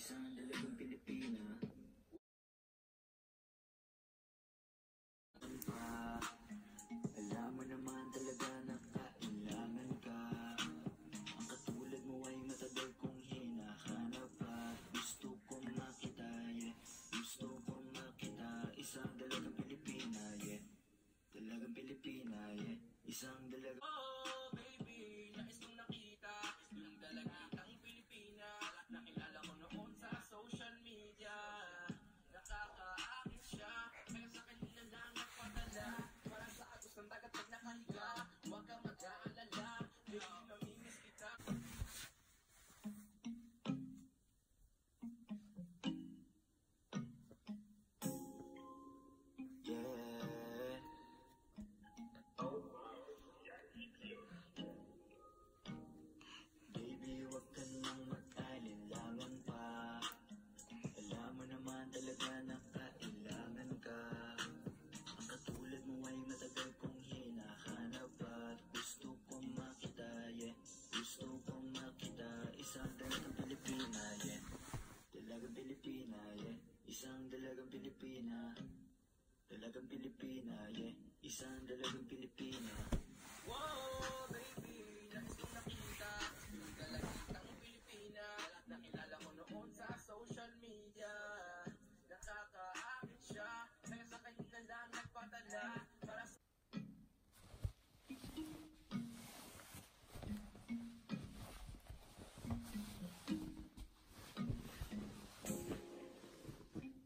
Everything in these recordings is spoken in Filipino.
isang dalagang Pilipina. Alam mo naman talaga na kailangan ka. Ang katulad mo ay matagal kong hinahanap at gusto kong makita, yeah. Gusto kong makita, isang dalagang Pilipina, yeah. Dalagang Pilipina, yeah. Isang dalagang... Oh, baby, nais kong nakita isang dalagang Pilipina. Nakilala ko noon sa social media. Nakakaakit siya, kaya sa kanila lang nagpadala. Para sa agos ng dagat pag nakahiga. Huwag kang mag-aalala, baby, mamimiss kita. Yeah. Baby, huwag ka nang mag-alinlangan pa. Alam mo naman talaga na kailangan ka. Ang katulad mo ay matagal kong hinahanap at gusto kong makita, yeah. Gusto kong makita, isang dalagang Pilipina, yeah. Dalagang Pilipina, yeah. Isang dalagang Pilipina. Dalagang Pilipina, yeah. Isang dalagang Pilipina. Wow, baby, nais kong nakita yung dalagang Pilipina. Nakilala ko noon sa social media. Nakakaakit siya, kaya sa kanila lang nagpadala. Para sa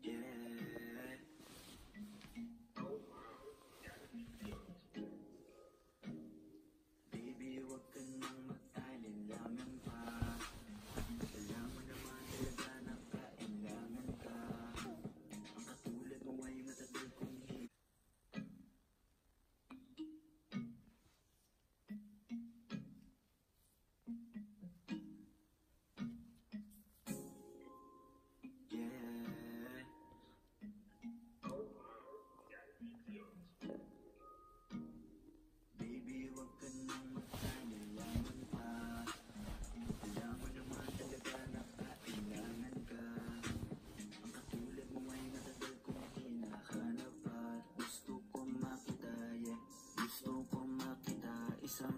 Yeah. Baby, huwag ka nang mag-alinlangan pa. Alam mo naman talaga na kailangan ka. Ang katulad mo ay matagal kong yeah. Baby, huwag ka nang mag-alinlangan pa. Alam mo naman talaga na kailangan ka. Ang katulad mo ay matagal kong hinahanap at gusto kong makita, yeah. Gusto kong makita, isang